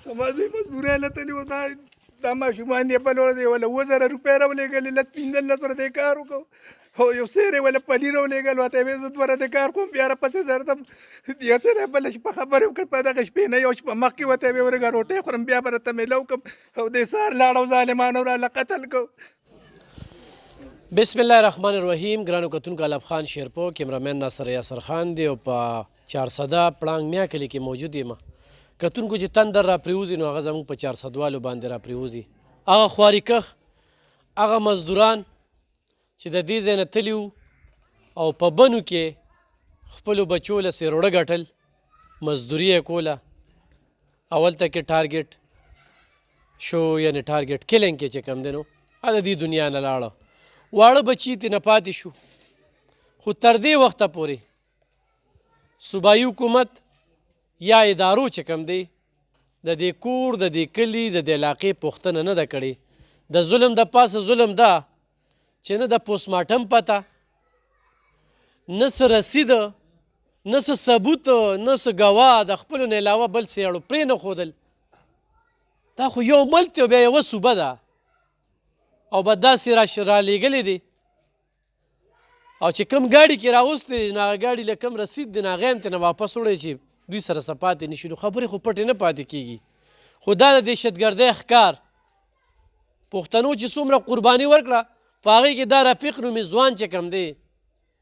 زما دوی مزدورۍ له تللي وو. دا ماشومان یې بل ورځ یې وله 2000 روپۍ راولېږلې، 15 ورځې یې کار وکړو. او یو سیر یې وله پلي راولېږل، ورته یې ویل زه 2 ورځې کار کوم بیا راپسې درځم. یو څه دی بله شپه خبرې وکړې، په دغه شپې نه یو شپه مخکې ورته یې ویل ورږه روټۍ خورم بیا به راته میله وکړم. او دې سهار لاړ او ظالمانو راله قتل کړو. بسم الله الرحمن الرحیم. ګرانو کتونکو علب خان شیرپو، کیمرامین ناصر یاسر خان دی او په 400 پړانګ میا کلي کې موجود یم. کتونکو چې تندر را پریوزي نو هغه زموږ په 400 والو باندې را پریوزي. هغه خواریکخ، هغه مزدوران چې د دې ځای نه تلي وو او په بنو کې خپلو بچو له سیروړه ګټل، مزدوري یې کوله. اول ته کې ټارګېټ شو، یعنې ټارګېټ کلینګ کې چې کوم دی نو هغه د دې دنیا نه لاړه. واړه بچي ترې نه پاتې شو. خو تر دې وخته پورې صوبایي حکومت یا ادارو چې کوم دی د دې کور، د دې کلي، د دې علاقې پوښتنه نه ده کړې. د ظلم د پاسه ظلم ده چې نه د پوسټمارټم پته، نه څه رسید، نه څه ثبوت، نه څه ګواه د خپلو نه علاوه بل څه یړو پرې نه ښودل. دا خو یو ملک دی او بیا یوه صوبه ده او به داسې رالیږلې دي او چې کوم ګاډي کې راوستی دی نو هغه ګاډي له کوم رسید دی نو هغه هم ترېنه واپس وړی چې دوی سره څه پاتې نه شي. نو خبرې خو پټې نه پاتې کېږي. خو دا د دهشتګردۍ ښکار پښتنو چې څومره قرباني ورکړه په هغې کې دا رفیق نومې ځوان چې کوم دی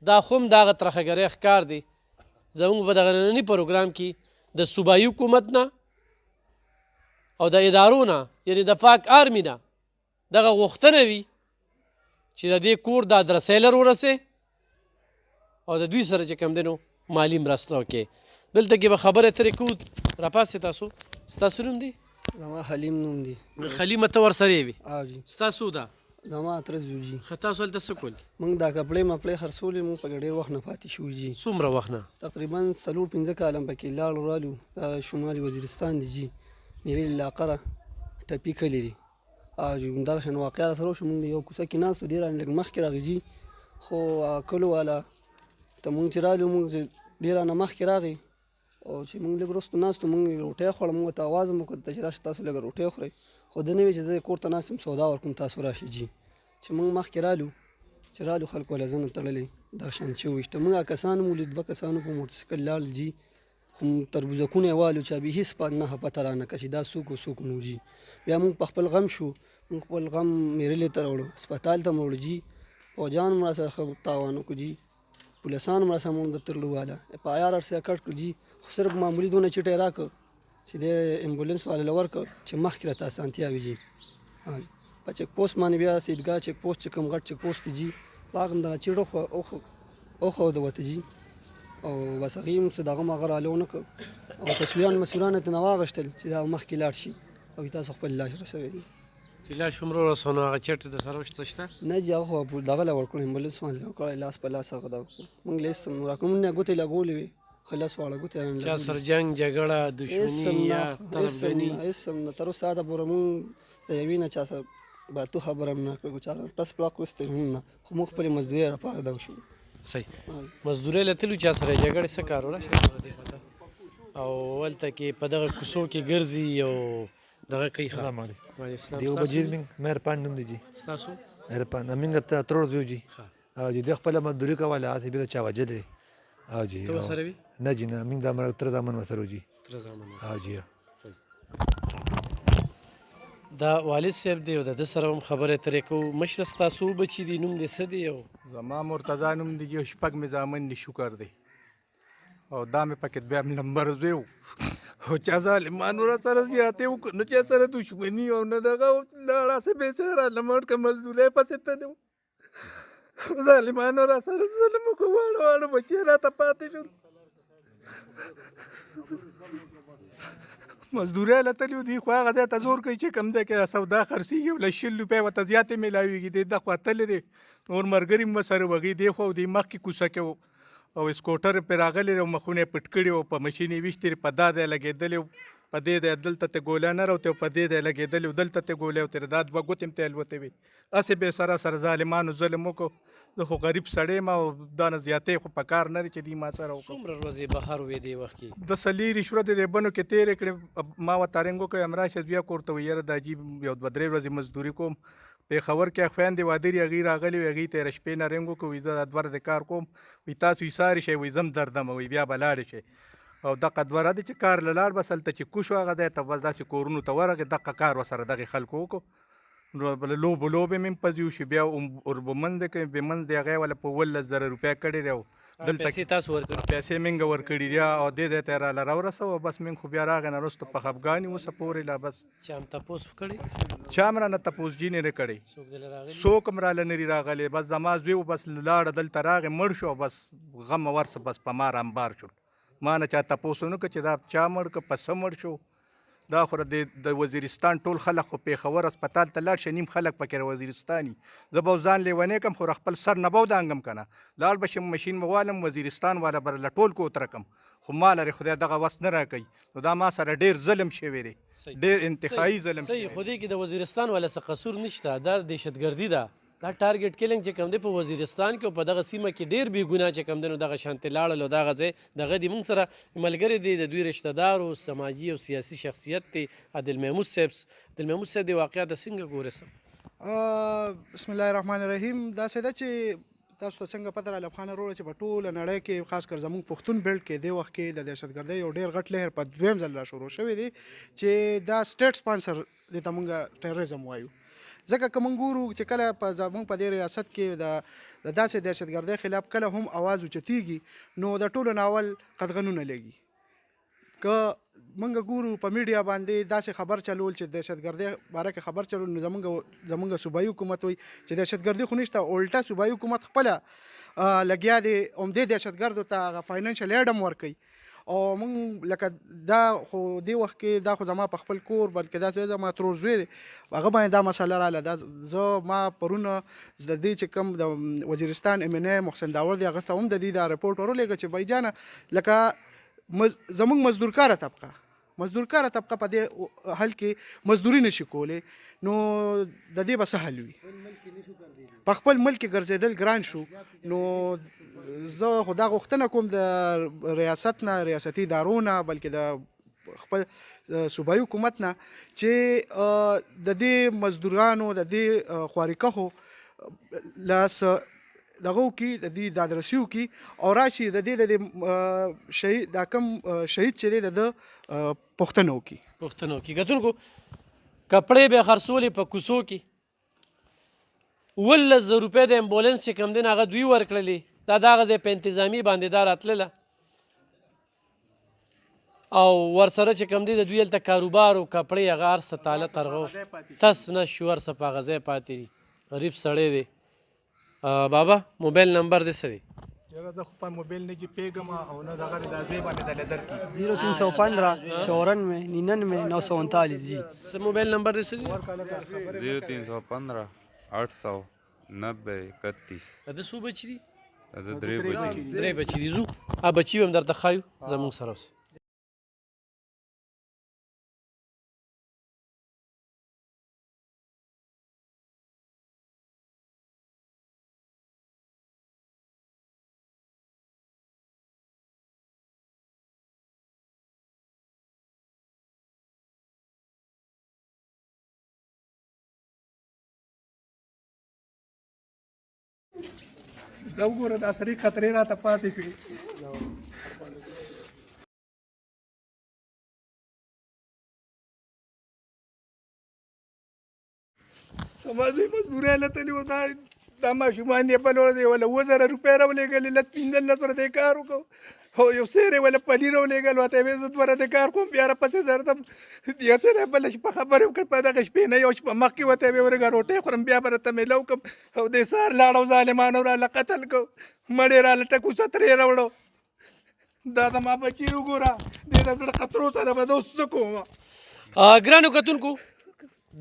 دا خو هم د هغه ترخهګرۍ ښکار دی. زموږ په دغه ننني پروګرام کې د صوبایي حکومت نه او د ادارو نه یعنې د پاک آرمي نه دغه غوښتنه وي چې د دې کور د ادرسۍ لر ورسې او د دوی سره چې کوم دی نو مالي مرسته وکړي. دلته کې به خبرې ترې کوو. راپاسې تاسو، ستاسو نوم دی؟ زما حلیم نوم دی. حلیمه ته ورسره وي؟ جی. ستاسو ده؟ زما تره زوی جي. ښه، تاسو هلته څه کول؟ موږ دا کپړې مپړې خرڅولې، موږ پکې ډېر وخت نه پاتې شوو جي. څومره وخت نه؟ تقریبا 4-5 کاله پکې لاړو رالو. دا شمالي وزیرستان دی جي، میرې علاقه را ټپي کلي دي. جي همدغه شان واقعه راسره وشوه. موږ یو کوڅه کې ناست وو، ډېر لږ مخکې راغی جي. خو کلو والا ته موږ چې رالو، موږ ډېر نه مخکې راغی او چې موږ لږ وروسته ناست وو، موږ روټۍ خوړه. موږ ورته اواز هم وکړ چې راشئ تاسو لږه روټۍ خورئ. خو ده نه ویل چې زه کور ته ناست یم سودا ورکوم تاسو راشئ جي. چې موږ مخکې رالو، چې رالو خلکو له ځنه تړلې دغه شان چې وویشته. موږ کسان هم ولید، 2 کسانو په موټرسایکل لاړل جي. خو تربوزکونه یې والو چې هېڅ نه پته رانه کړه چې دا څوک و څوک نه و جي. بیا موږ په خپل غم شو، موږ خپل غم میرلې ته راوړو، هسپتال ته مو وړو جي. فوجان هم راسره ښه تاوان وکړو جي، پولیسان هم راسره موږ ترلو واله FIR ورسره کټ کړو جي. خو صرف معمولي دونه چټ یې راکړ چې د امبولانس والا له ورکړ چې مخکې راته اسانتیا وي جي. په چک پوسټ باندې بیا سیدګاه چک پوسټ چې کوم غټ چک پوسټ دی جي، په هغه هم دغه چیړ وښوده ورته جي. او بس هغې هم څه دغه هم هغه رالو نه کړ او تصویران مسویران یې ترېنه واخیستل چې دا مخکې لاړ شي او تاسو خپل لاش رسوئ. چې لاش هم راورسوه نو هغه چېرته د سره څه شته؟ نه جي، هغه خو دغه له ورکړو، امبولانس باندې له ورکړی، لاس په لاس هغه دغه کړو. موږ له هېڅ هم نه راکړو. موږ نه ګوتې لګولې وې، خو لس واړه ګوتې چا سره جنګ جګړه دښمني یا طرفګني؟ هېڅ هم نه. تر اوسه دا پورې موږ د یوې نه چا سره باتو خبره هم نه کړې، چا ټس پړاق وستې هم نه. خو موږ خپلې مزدورۍ لپاره دغه شو. صحیح. مزدورۍ له تلو چا سره جګړې څه کار ولا او هلته کې په دغه کوڅو کې ګرځي او دغه کوي. سلام علیکم. دیو بجیر من مهربان نوم دی جی. ستاسو؟ مهربان امینګ ته ترور زوی جی. او جی د خپل مزدوري کوله، هسې بیا چا وجلې. او جی ته ورسره وي؟ نه جی نه، امینګ دا تره زامن ورسره جي. تره زامن. او جی. دا والد صاحب دی او د ده سره هم خبرې ترې کوو. مشره ستاسو بچي دي، نوم دې څه دی؟ او زما مرتضی نوم دی جي، 6 مې زامن دي، شکر دی. او دا مې پکې دویم نمبر زوی و. او چا ظالمانو را سره زیاتې وکړو، نه چا سره دښمني او نه دغه راسې بېڅه را لمړ که مزدورۍ پسې تللی و. ظالمانو را سره ظلم وکړو، واړه واړه بچې راته پاتې شول. مزدورۍ له تلي وو، دوی خو هغه ځای ته زور کوي چې کوم ځای کې سودا خرڅېږي او له 100 روپۍ ورته زیاتې میلاوېږي. دی ده خوا تللی دی، نور ملګري هم ورسره وهغې دی خوا او دی مخکې کوڅه کې و او سکوټر پرې راغلی او مخونه یې پټ کړي وو، په مشین یې ویشتې په دا ځای لګېدلی و. په دې دی دلته ته ګوله نه راوتې او په دې دی لګېدلې او دلته ته ګولې وتې دا دوه ګوتې هم ته الوتې وې هسې به سراسر ظالمانو ظلم وکړو زه خو غریب سړی یم او دا نه زیاتې خو په کار نه لري چې دوی ما سره وکړو څومره ورځې بهر وې دې وخت کې د څلېرې شپې د بنو کې تېرې کړې ما ورته رنګ وکړ یم راشه بیا کور ته وایي یاره دا عجیب یو دوه درې ورځې مزدوري کوم پېښور کې خویندې وادرې هغې راغلې وې هغې ته یې شپې نه رنګ وکړو وایي زه دا دوه ورځې کار کوم وایي تاسو ایسارې شئ وایي زه هم دردم وایي بیا به لاړې شئ او دغه دوه ورځې چې کار له لاړ بس هلته چې کوش هغه دی ته بس داسې کورونو ته ورغې دغه کار ورسره دغې خلکو وکړو نو بله لوبو لوبې مې هم پزي وشي بیا اوربمند کوي بېمنځ دی هغه یې وله په 15,000 روپۍ کړې دی او دلته پیسې تاسو ورکړي پیسې مونږ ورکړي دي او دې ته راله راورسوه بس مونږ خو بیا راغی نه وروسته په خفګان یو اوسه پورې لا بس چا هم تپوس کړی چا هم رانه تپوس جي نه کړی څوک دلته راغلی څوک هم راله نه راغلی بس زما زوی و بس لاړه دلته راغی مړ شو بس غم ورسه بس په ما رامبار شول ما نه چا تپوس ونه کړ چې دا چا مړ که په څه مړ شو دا خو د وزیرستان ټول خلک خو پېښور اسپتال ته لاړ شه نیم خلک پکې وزیرستاني زه به ځان لیونی کم خو خپل سر نه به ودانګم که نه لاړ به شم مشین به والم وزیرستان والا به له ټول کوتره کم خو ما لرې خدای دغه وس نه راکوي نو دا ما سره ډېر ظلم شوی دی ډېر انتهایي ظلم صحیح خو دې کې د وزیرستان والا څه قصور نشته دا دهشتګردي ده دا ټارګټ کیلنګ چې کوم دی په وزیرستان کې او په دغه سیمه کې ډېر بې ګناه چې کوم دی نو دغه شانتې لاړل او دغه ځای دغه دي موږ سره ملګري دي د دوی رشته دار او سماجي او سیاسي شخصیت دی عادل محمود صاحب صاحب د واقعیت څنګه ګورې سم بسم الله الرحمن الرحیم داسې ده چې تاسو ته څنګه پته راله افغان وروڼه چې په ټوله نړۍ کې خاص کر زموږ پښتون بیلټ کې دې وخت کې د دهشتګردۍ یو ډېر غټ لهر په دویم ځل را شروع شوی دی چې دا سټیټ سپانسر دې ته موږ ټیرریزم وایو ځکه که موږ ګورو چې کله زموږ په دې ریاست کې د داسې دهشتګردۍ خلاف کله هم اواز اوچتېږي نو د ټولو ناول قدغنونه لګي که موږ ګورو په میډیا باندې داسې خبر چلول چې دهشتګردۍ باره کې خبر چلول نو زموږ صوبایي حکومت وایي چې دهشتګردي خو نشته الټا صوبایي حکومت خپله لګیا دی عمدې دهشتګردو ته هغه فاینانشل ایډ هم ورکوي او موږ لکه دا خو دې وخت کې دا خو زما په خپل کور بلکې دا زما ترور زوی دی هغه باندې دا مسله راغله دا زه ما پرونه د دې چې کوم د وزیرستان ام ان ای محسن داور دی هغه ته هم د دې دا رپورټ ورولېږه چې بایجانه لکه زموږ مزدورکاره طبقه په دې حل کې مزدوري نشي کولی نو د دې به څه حل وي په خپل ملک کې ګرځېدل ګران شو نو زه خو دا غوښتنه کوم د ریاست نه ریاستي ادارو نه بلکې د خپل صوبایي حکومت نه چې د دې مزدورانو د دې خوارکښو لاس دغه وکړي د دې دادرسي وکړي او راشي د دې د شهید دا کم شهید چې دی د پوښتنه وکړي کتونکو کپړې به خرڅولې په کوڅو کې 15,000 روپۍ د امبولانس چې کوم دی هغه دوی ورکړلې دا دغه ځای په انتظامي باندې دا راتلله او ورسره چې کوم دی د دوی هلته کاروبار او کپړې هغه هر څه تاله ترغه تس نه شو هر څه په هغه ځای پاتې دي غریب سړی دی بابا موبایل نمبر دې څه دی یاره زه خو په موبایل نه کې پیږم او نه دغه دا زوی باندې دله درکړي 0315 94 99 939 جی څه موبایل نمبر دې څه دی 0315 890 31 د څو بچي دي د درې بچي دي زو بچي به هم درته ښایو زموږ سره اوسئ دا وګوره دا سړي خطرې راته پاتې شوې زما زوی مزدورۍ هلته و دا ماشومان یې بل ورځ وله 1000 روپۍ راولېږلې لس 15 ورځې کار وکړو او یو سیر یې وله پلي راولېږل ورته یې زه 2 ورځې کار کوم بیا راپسې زردم یو څه دی بله شپه خبرې وکړې په دغه شپې نه یو شپه مخکې ورته یې ورږه روټۍ خورم بیا به راته میله وکړم او دې سهار لاړو ظالمانو راله قتل کړو مړې راله ټکوسه ترې راوړو دا زما بچي وګوره دې د زړه خطرو سره به زه اوس څه کوم ګرانو کتونکو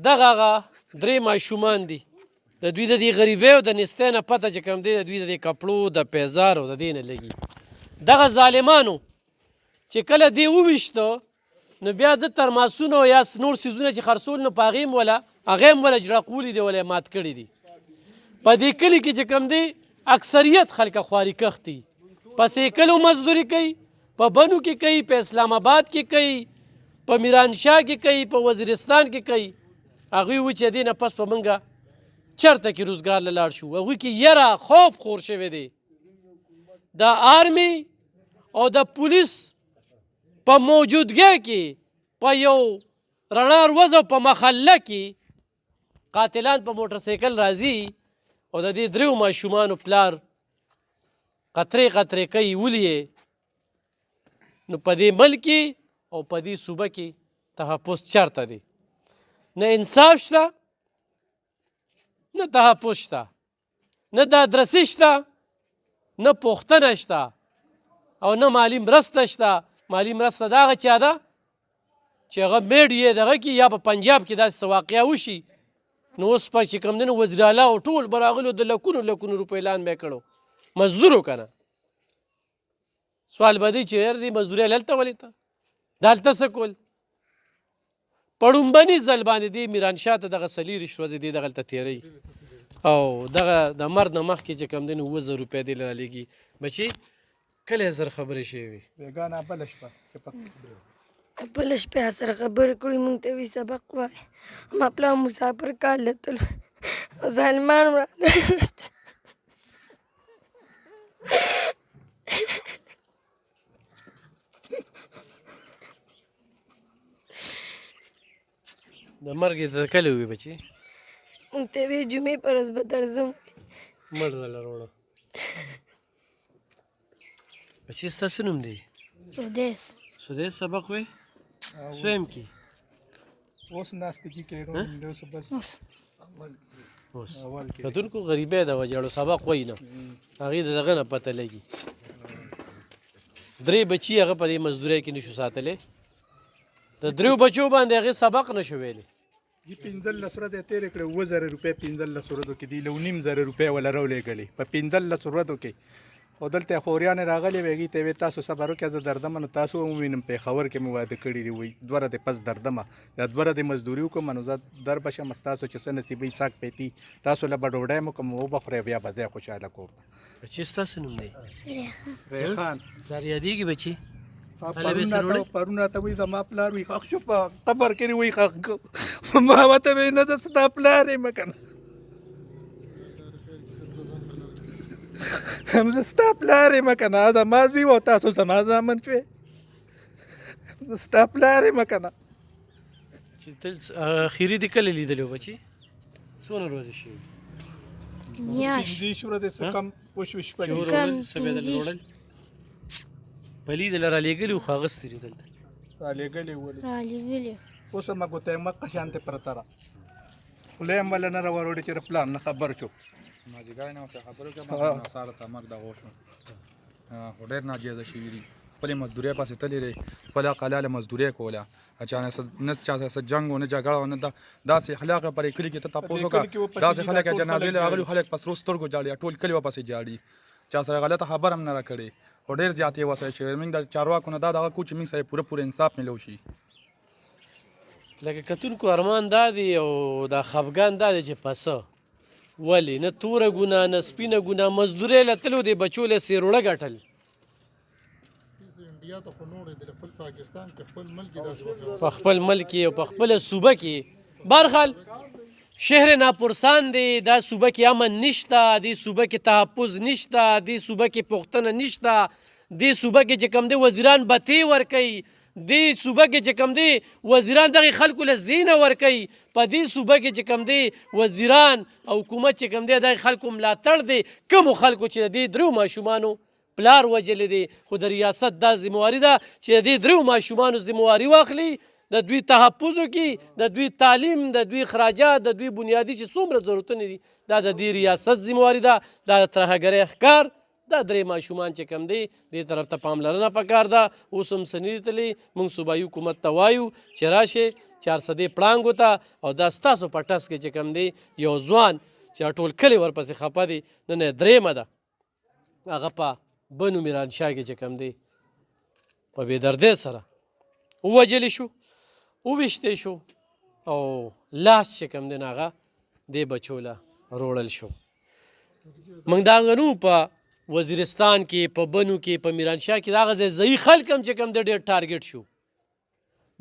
دغه هغه درې ماشومان دي د دوی د دې غریبۍ او د نیستۍ نه پته چې کوم دی د دوی د دې کپړو د پیزار او د دې نه لګي دغه ظالمانو چې کله دې وویشته نو بیا د ترماسونه یا نور څیزونه چې خرڅول نو په هغې هم وله جړقولي دي وله یې مات کړي دي. په دې کلي کې چې کوم دی اکثریت خلکه خواري کښ دي، په سیکلو مزدوري کوي، په بنو کې کوي، په اسلام آباد کې کوي، په میرانشاه کې کوي، په وزیرستان کې کوي. هغوی و چې دې نه پس په موږ چېرته کې روزګار له لاړ شو. هغوی کې یره خوف خور شوی دی. د آرمي او د پولیس په موجودګۍ کې په یو رڼا ورځ او په محله کې قاتلان په موټرسایکل راځي او د دې دریو ماشومانو پلار قطرې قطرې کوي ولي. نو په دې ملک او په دې صوبه کې تحفظ چېرته دی؟ نه انصاف شته، نه تحفظ شته، نه دادرسي شته، نه پوښتنه شته او نه مالي مرسته شته. مالي مرسته د هغه چا ده چې هغه میډ یې دغه کې یا په پنجاب کې داسې څه واقعه وشي نو اوس په چې کوم دی نو وزیر اعلی او ټول به راغلو د لکونو روپۍ اعلان به یې کړو مزدورو که نه. سوال به دی چې یار دې مزدوري هلته ولې ته دا هلته څه کول؟ په ړومبني ځل باندې دې میرانشاه ته دغه 4 ورځې دې دغلته تېروي او دغه د مرګ نه مخکې چې کوم دی نو 2000 روپۍ دې له رالېږي. بچي کله زر خبرې شوې وي بیګانه بله شپه بله شپه سره خبرې کړې مونږ ته وي سبق وایه. ما پلار مسافر کار له تلو ظالمان د مرګ یې ته کله ووي بچي؟ مونږ ته وی جمعې په ورځ به درځم. مړ راله وروړه. بچي ستاسو نوم دی؟ سودیس. سودیس سبق وی؟ سویم کی؟ اوس ناستګي کې اوس بس اوس کتونکو غریبۍ ده وجاړو سبق وایي نه هغې د دغه نه پته لګي. 3 بچي هغه په دې مزدورۍ کې نشو ساتلی. د 3 بچو باندې هغې سبق نشو ویلی. 15 ورځې تېرې کړې 2000 روپۍ 15 ورځو کې دي له 9,000 روپۍ وله راولېږلې په 15 ورځو کې. او دلته خوریانې راغلې وې هغې ته یې وې تاسو صبر وکړئ زه دردمه نو تاسو هم ووینم پېښور کې مې واده کړي دي وایي 2 ورځې پس دردمه دا 2 ورځې مزدوري وکړم نو زه در به شم ستاسو چې څه نصیبوي ساک پیتي تاسو له به ډوډۍ م وکړم وبخورئ بیا به ځئ خوشحاله کور ته. بچي ستاسو نوم دی؟ ریحان. پلار یادېږي بچي؟ پرونه ته وایي زما پلار وایي ښخ شو په قبر کې وایي ښخ ما ورته وایي نه زه ستا پلار یم که نه زه ستا پلار یم که نه زما زوی و تاسو زما زامن شوې زه ستا پلار یم که نه. چې تل اخري دې کله لیدلی و بچي؟ څونه ورځې شوي؟ پنځه ورځې څه کم وشوي شپږ څه بیا دلته وړل؟ پلي دله رالیږلي وو خو اغوستي دي دلته رالیږلي ولې رالیږلي اوس هم ګوته مقه شانتې پرته را خوله یې مله نه راوروړې چې د پلان نه خبر شو مازدیګر نه ورسره خبرې وکړم ساره ته مرګ دغه وشو خو ډېر ناجیزه شوي دي خپلې مزدورۍ پسې تللې دی خپله قلاله مزدورۍ کوله اچانه نه چا سره جنګ و نه جګړه و نه داسې اخلاق پرې کلي کې ته تپوس وکړه داسې خلک جنازې له راغلي خلک په سرو سترګو جاړي ټول کلي ورپسې جاړي چا سره غلطه خبر هم نه راکړې خو ډېر زیات یې وسه شوی موږ د چارواکو نه دا دغه کوو چې موږ سره پوره انصاف میلو شي. لکه کتونکو ارمان دا دی او دا خفګان دا دی چې پسه ولې نه توره ګناه نه سپینه ګناه مزدورۍ له تلو دی بچو له سیروړه ګټل په خپل ملک کې او په خپله صوبه کې برخل شهر ناپرسان دی دا صوبه کې امن نشته دې صوبه کې تحفظ نشته دې صوبه کې پوښتنه نشته دې صوبه کې چې کوم دی وزیران بتې ورکوي دې صوبه کې چې کوم دی وزیران دغې خلکو له ذهنه ورکوي په دې صوبه کې چې کوم دی وزیران او حکومت چې کوم دی دغې خلکو ملاتړ دی کومو خلکو چې د دې 3 ماشومانو پلار وجلی دی خو د ریاست دا ذمواري ده چې د دې 3 ماشومانو ذمواري واخلي د دوی تحفظ وکړي د دوی تعلیم د دوی اخراجات د دوی بنیادي چې څومره ضرورتونه دي دا د دې ریاست ذمواري ده دا د ترهګرۍ ښکار دا 3 ماشومان چې کوم دی دې طرف ته پاملرنه پکار ده اوس هم څه نه دي تللي موږ صوبایي حکومت ته وایو چې راشئ 400 پړانګو ته او دا ستاسو په ټس کې چې کوم دی یو ځوان چې ټول کلي ورپسې خفه دي نن یې 3مه ده هغه په بنو میرانشاه کې چې کوم دی په بېدردۍ سره ووژلی شو وویشتی شو او لاس چې کوم دی نو هغه دې بچو له روړل شو. موږ دا غنو په وزیرستان کې په بنو کې په میرانشاه کې د هغه ځای ځایي خلک هم چې کوم دی ډېر ټارګېټ شو.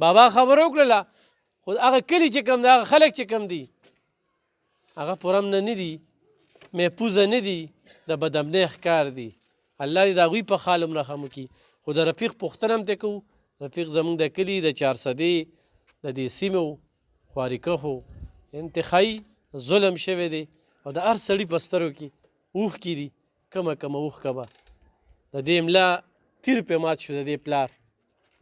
بابا خبره وکړله خو هغه کلي چې کوم دی هغه خلک چې کوم دي هغه پوره امنه نه دي، محفوظه نه دي، د بدامنۍ ښکار دي. الله دې د هغوی په خال هم رحم وکړي. خو د رفیق پوښتنه هم ته کوو. رفیق زموږ د کلي د چارسدې د دې سیمو خوارکښو انتخایي ظلم شوی دی او د هر سړي په سترګو کې اوښکې دي. کمه اوښکه به د دې املا تیر پې مات شو. د دې پلار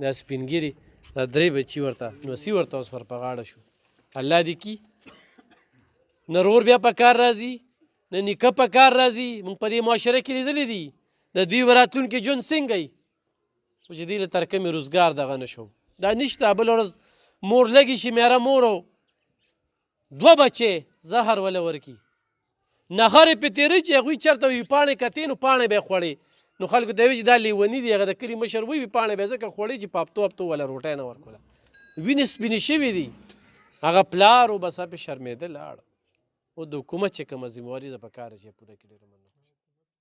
دا سپینګیري دا 3 بچي ورته نوسي ورته اوس ور په غاړه شو. الله دې کي نه رور بیا په کار راځي نه نیکه په کار راځي. موږ په دې معاشره کې لیدلی دي د دوی به راتلونکي ژوند څنګه وي خو چې دوی له ترکمې روزګار دغه نه شو. دا نشته بله ورځ مور لګي شي میاره مور او 2 بچې زهر وله ورکي نهارې پې تېرئ چې هغوی چېرته وي پاڼې کتې نو پاڼې به یې خوړې نو خلکو ته یې وایي چې دا لیوني دي. هغه د کلي مشر وایي پاڼې به یې ځکه خوړې چې په هفتو وله روټۍ نه ورکوله. وینې سپینې شوي دي. هغه پلار و بس پې شرمېده لاړ. او د حکومت چې کومه ذمهواري ده په کار چې پوره کړي.